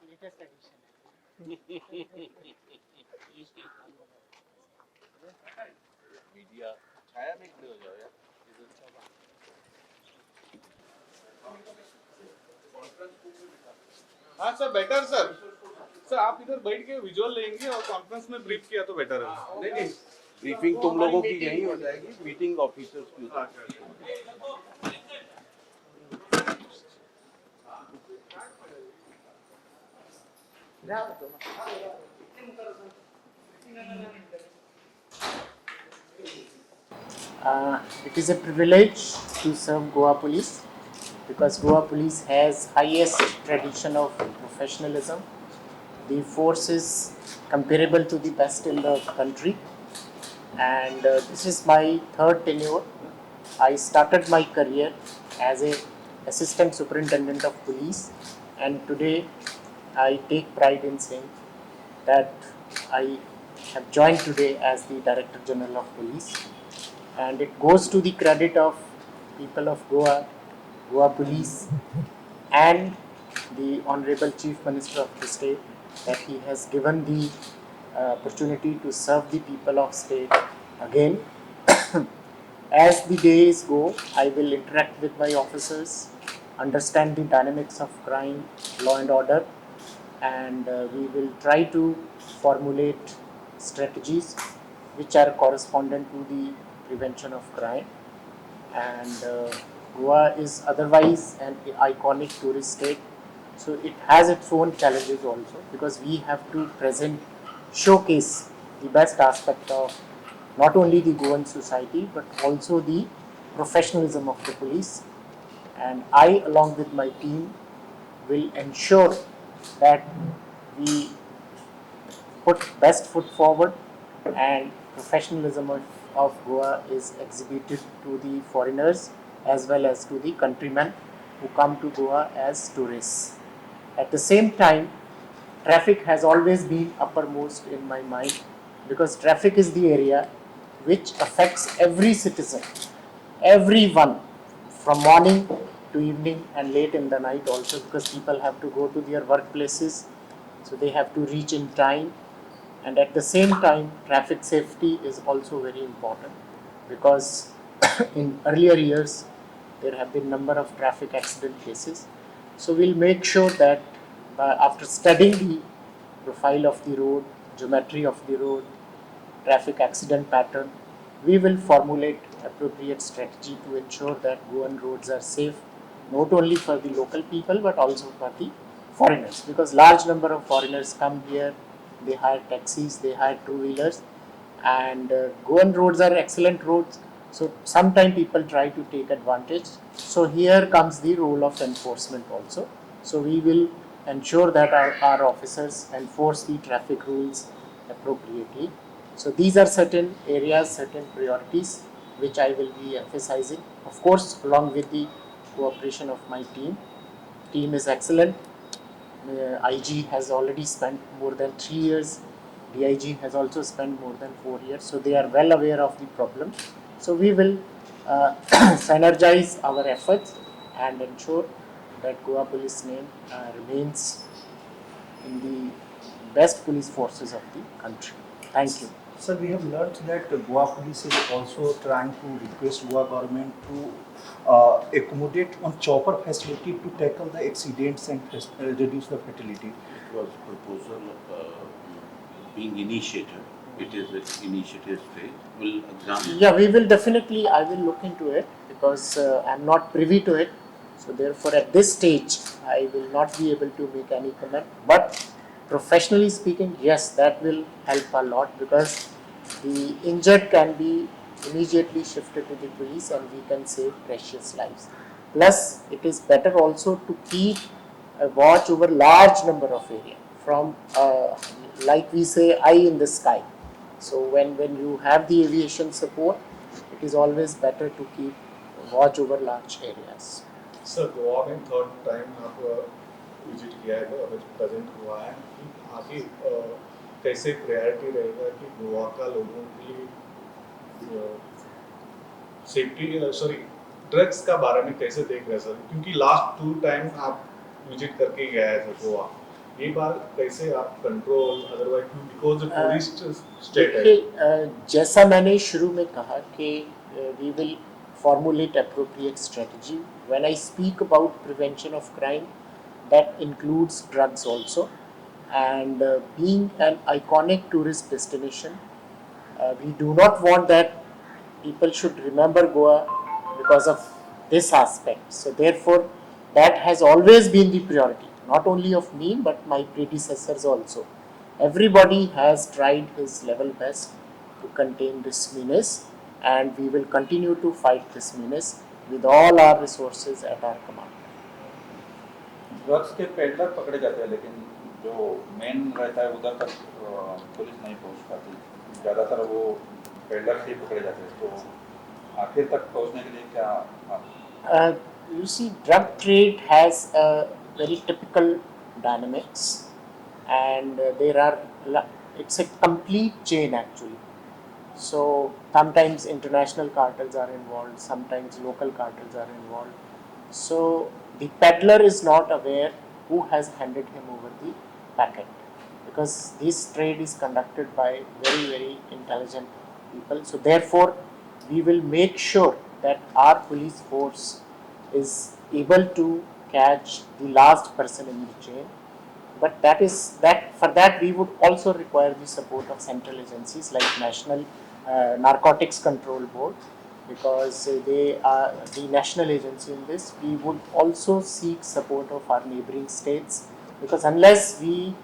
Latest edition media छाया में खड़े हो जाओ यार। हाँ सर, बेटर सर। सर आप इधर बैठ के विजुअल लेंगे और कॉन्फ्रेंस में ब्रीफ किया तो बेटर है। नहीं नहीं, ब्रीफिंग तुम लोगों की यही हो जाएगी, मीटिंग ऑफिसर्स की हो जाएगी। It is a privilege to serve Goa Police because Goa Police has highest tradition of professionalism. The force is comparable to the best in the country, and this is my third tenure. I started my career as a assistant superintendent of police, and today I take pride in saying that I have joined today as the Director General of Police, and it goes to the credit of people of Goa, Goa Police, and the Honorable Chief Minister of the state that he has given the opportunity to serve the people of state again. As the days go, I will interact with my officers, understand the dynamics of crime, law and order, and we will try to formulate strategies which are correspondent to the prevention of crime. And Goa is otherwise an iconic tourist state, so it has its own challenges also because we have to present, showcase the best aspect of not only the Goan society but also the professionalism of the police. And I, along with my team, will ensure that we put best foot forward and professionalism of Goa is exhibited to the foreigners as well as to the countrymen who come to Goa as tourists. At the same time, traffic has always been uppermost in my mind because traffic is the area which affects every citizen, everyone, from morning to evening and late in the night also, because people have to go to their workplaces, so they have to reach in time. And at the same time, traffic safety is also very important because in earlier years there have been number of traffic accident cases. So we'll make sure that after studying the profile of the road, geometry of the road, traffic accident pattern, we will formulate appropriate strategy to ensure that Goan roads are safe not only for the local people but also for the foreigners, because large number of foreigners come here, they hire taxis, they hire two-wheelers, and Goan roads are excellent roads, so sometimes people try to take advantage. So here comes the role of enforcement also. So we will ensure that our officers enforce the traffic rules appropriately. So these are certain areas, certain priorities which I will be emphasizing, of course along with the cooperation of my team. Team is excellent. IG has already spent more than 3 years. DIG has also spent more than 4 years. So they are well aware of the problem. So we will synergize our efforts and ensure that Goa Police name remains in the best police forces of the country. Thank you. Sir, we have learned that Goa Police is also trying to request Goa government to accommodate on chopper facility to tackle the accidents and reduce the fatality. It was proposal being initiated. It is an initiative stage. We'll examine. Yeah, we will definitely, I will look into it because I'm not privy to it. So therefore at this stage, I will not be able to make any comment. But professionally speaking, yes, that will help a lot because the injured can be immediately shifted to the police and we can save precious lives. Plus, it is better also to keep a watch over large number of area from, like we say, eye in the sky. So when you have the aviation support, it is always better to keep watch over large areas. Sir Goa में third time आप visit किया है, अभी present हुआ है कि आगे कैसे प्रायोरिटी रहेगा कि गोवा का लोगों की सेफ्टी ड्रग्स का बारे में कैसे देख रहे हैं सर, क्योंकि लास्ट 2 टाइम आप विजिट करके गए थे गोवा, ये बार कैसे आप control otherwise because the tourist state है देखिए, जैसा मैंने शुरू में कहा कि we will formulate appropriate strategy. When I speak about prevention of crime, that includes drugs also. And being an iconic tourist destination, we do not want that people should remember Goa because of this aspect. So therefore, that has always been the priority, not only of me but my predecessors also. Everybody has tried his level best to contain this menace, and we will continue to fight this menace with all our resources at our command. Drugs के peddler पकड़े जाते हैं लेकिन जो main रहता है उधर तक पुलिस नहीं पहुंच पाती, ज़्यादातर वो पेडलर से ही पकड़े जाते हैं, तो आखिर तक पहुंचने के लिए क्या You see, drug trade has a very typical dynamics, and it's a complete chain actually. So sometimes international cartels are involved, sometimes local cartels are involved. So the peddler is not aware who has handed him over the packet, because this trade is conducted by very intelligent people. So therefore, we will make sure that our police force is able to catch the last person in the chain. But for that we would also require the support of central agencies like National Narcotics Control Board, because they are the national agency in this. We would also seek support of our neighboring states, because unless we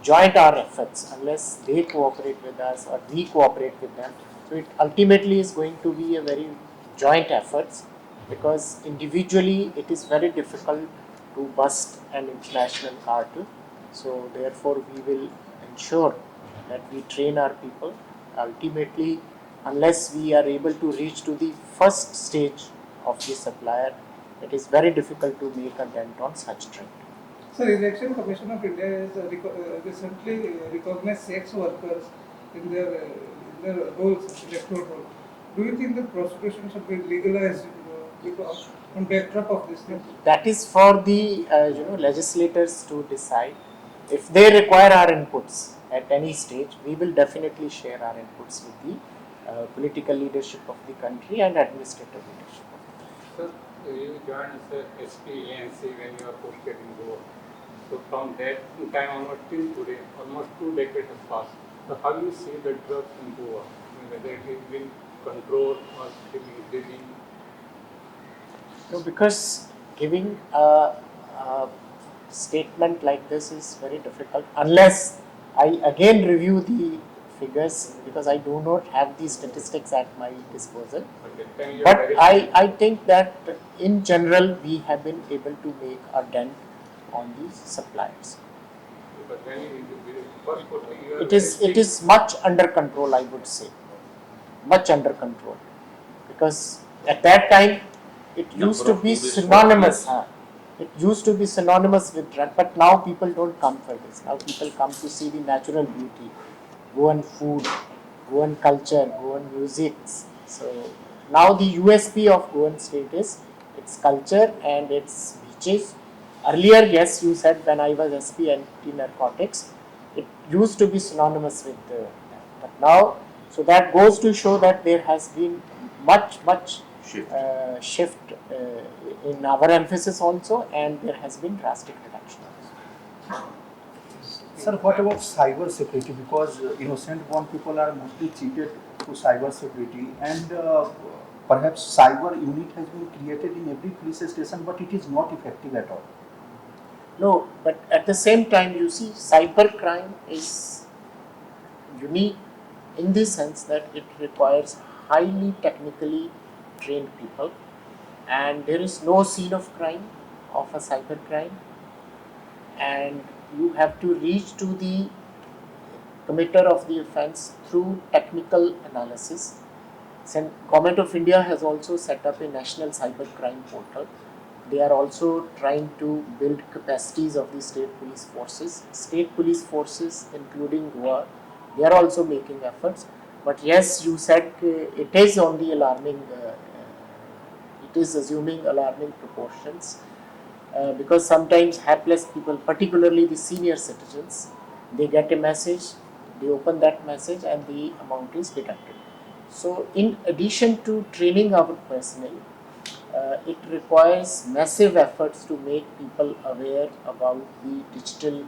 join our efforts, unless they cooperate with us or we cooperate with them, so it ultimately is going to be a very joint efforts, because individually it is very difficult to bust an international cartel. So therefore we will ensure that we train our people. Ultimately, unless we are able to reach to the first stage of the supplier, it is very difficult to make a dent on such trend. Sir, Election Commission of India has recently recognized sex workers in their roles, electoral role. Do you think that prostitution should be legalized because on backdrop of this thing? That is for the legislators to decide. If they require our inputs at any stage, we will definitely share our inputs with the political leadership of the country and administrative leadership. Sir, you joined as a SP ANC when you were posted in Goa. So from that time onward till today, almost 2 decades have passed. So how do you see the drugs in Goa? Whether it is being controlled or it is increasing? No, because giving a statement like this is very difficult unless I again review the figures, because I do not have the statistics at my disposal. Okay, But I think that in general we have been able to make a dent on these suppliers. Because when you first posting, you are It is much under control, I would say, much under control, because at that time it used to be synonymous. It used to be synonymous with drug, but now people don't come for this. Now people come to see the natural beauty, Goan food, Goan culture, Goan music. So now the USP of Goan state is its culture and its beaches. Earlier, yes, you said when I was SP anti-narcotics, it used to be synonymous with that. But now, so that goes to show that there has been much shift in our emphasis also, and there has been drastic reduction also. Sir, what about cyber security? Because innocent born people are mostly cheated to cyber security, and perhaps cyber unit has been created in every police station, but it is not effective at all. No, but at the same time, you see, cyber crime is unique in the sense that it requires highly technically trained people, and there is no scene of crime of a cyber crime, and you have to reach to the committer of the offense through technical analysis. Government of India has also set up a national cyber crime portal. They are also trying to build capacities of the state police forces. State police forces, including Goa, they are also making efforts. But yes, you said it is on the alarming, it is assuming alarming proportions. because sometimes hapless people, particularly the senior citizens, they get a message, they open that message and the amount is deducted. So in addition to training our personnel, it requires massive efforts to make people aware about the digital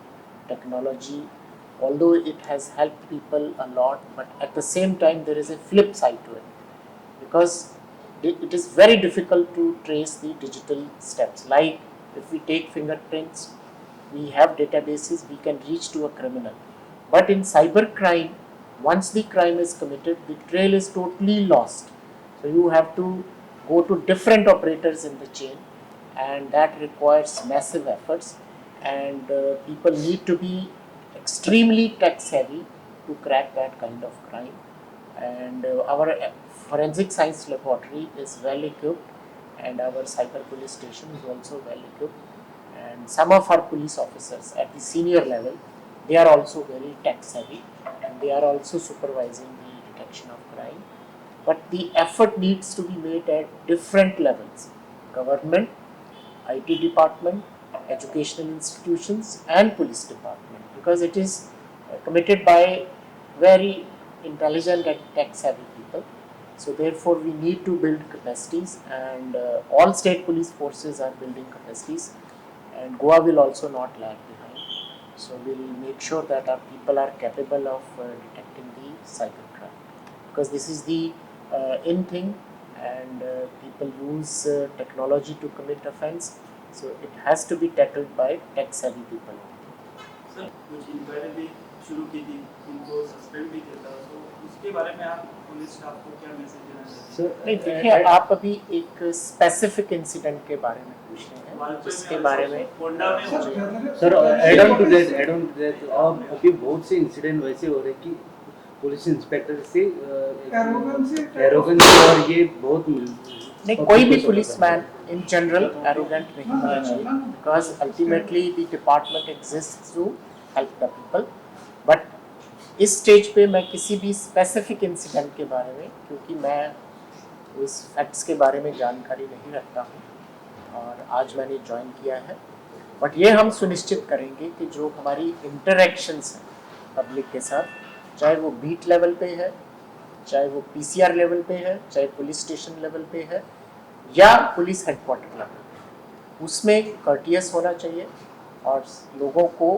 technology. Although it has helped people a lot, but at the same time there is a flip side to it, because it is very difficult to trace the digital steps. Like if we take fingerprints, we have databases, we can reach to a criminal. But in cybercrime, once the crime is committed, the trail is totally lost. So you have to go to different operators in the chain, and that requires massive efforts. And people need to be extremely tech savvy to crack that kind of crime. And our forensic science laboratory is well equipped, and our cyber police station is also well equipped. And some of our police officers at the senior level, they are also very tech savvy, and they are also supervising the detection of crime. But the effort needs to be made at different levels: government, IT department, educational institutions, and police department, because it is committed by very intelligent and tech savvy people. So therefore we need to build capacities, and all state police forces are building capacities, and Goa will also not lag behind. So we will make sure that our people are capable of detecting the cybercrime, because this is the in thing, and people use technology to commit offense. So it has to be tackled by tech savvy people. Sir कुछ inquiry भी शुरू की थी, उनको suspend भी किया था, तो उसके बारे में आप पुलिस स्टाफ को क्या मैसेज देना चाहते हैं? नहीं, देखिए आप अभी एक स्पेसिफिक इंसिडेंट के बारे में पूछ रहे हैं, जिसके बारे में कोंडा में हो गया। Sir add on to that अब अभी बहुत से इंसिडेंट वैसे हो रहे कि पुलिस इंस्पेक्टर से एरोगेंस और ये बहुत नहीं, कोई भी पुलिसमैन इन जनरल एरोगेंट नहीं होना चाहिए, because ultimately the department exists to help the people. But इस स्टेज पे मैं किसी भी स्पेसिफिक इंसिडेंट के बारे में, क्योंकि मैं उस फैक्ट्स के बारे में जानकारी नहीं रखता हूँ और आज मैंने ज्वाइन किया है, बट ये हम सुनिश्चित करेंगे कि जो हमारी इंटरेक्शंस हैं पब्लिक के साथ, चाहे वो बीट लेवल पे है, चाहे वो पीसीआर लेवल पे है, चाहे पुलिस स्टेशन लेवल पे है, या पुलिस हेडक्वार्टर लेवल पे, उसमें कर्टियस होना चाहिए. और लोगों को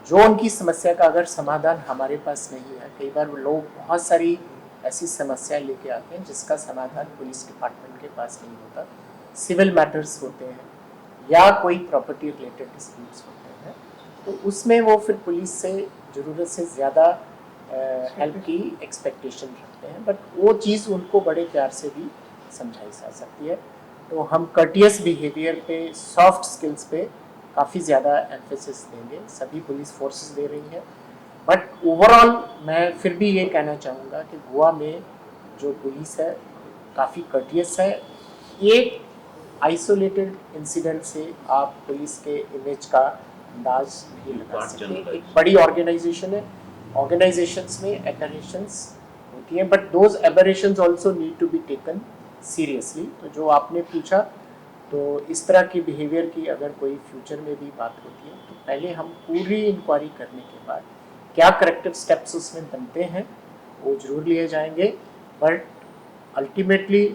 जो उनकी समस्या का अगर समाधान हमारे पास नहीं है, कई बार लोग बहुत सारी ऐसी समस्याएं लेके आते हैं जिसका समाधान पुलिस डिपार्टमेंट के पास नहीं होता. सिविल मैटर्स होते हैं या कोई प्रॉपर्टी रिलेटेड डिस्प्यूट्स होते हैं, तो उसमें वो फिर पुलिस से ज़रूरत से ज़्यादा हेल्प की एक्सपेक्टेशन रखते हैं. बट वो चीज़ उनको बड़े प्यार से भी समझाई जा सकती है. तो हम कर्टियस बिहेवियर पे, सॉफ्ट स्किल्स पे काफ़ी ज़्यादा एम्फेसिस देंगे, सभी पुलिस फोर्सेस दे रही हैं. बट ओवरऑल मैं फिर भी ये कहना चाहूँगा कि गोवा में जो पुलिस है काफ़ी कर्टियस है. एक आइसोलेटेड इंसिडेंट से आप पुलिस के इमेज का अंदाज नहीं लगा सकते. एक बड़ी ऑर्गेनाइजेशन है, ऑर्गेनाइजेशंस में एबरेशंस होती हैं, but those aberrations also need to be taken seriously. तो जो आपने पूछा, तो इस तरह की बिहेवियर की अगर कोई फ्यूचर में भी बात होती है, तो पहले हम पूरी इंक्वायरी करने के बाद क्या करेक्टिव स्टेप्स उसमें बनते हैं वो जरूर लिए जाएंगे. बट अल्टीमेटली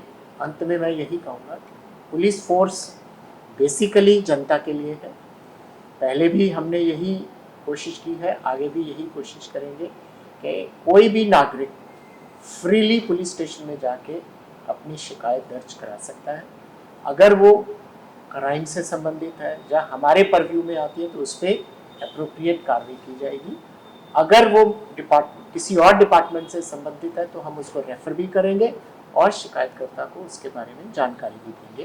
अंत में मैं यही कहूँगा कि पुलिस फोर्स बेसिकली जनता के लिए है. पहले भी हमने यही कोशिश की है, आगे भी यही कोशिश करेंगे कि कोई भी नागरिक फ्रीली पुलिस स्टेशन में जाके अपनी शिकायत दर्ज करा सकता है. अगर वो क्राइम से संबंधित है या हमारे परव्यू में आती है तो उस पर एप्रोप्रिएट कार्रवाई की जाएगी. अगर वो किसी और डिपार्टमेंट से संबंधित है तो हम उसको रेफर भी करेंगे और शिकायतकर्ता को उसके बारे में जानकारी भी देंगे.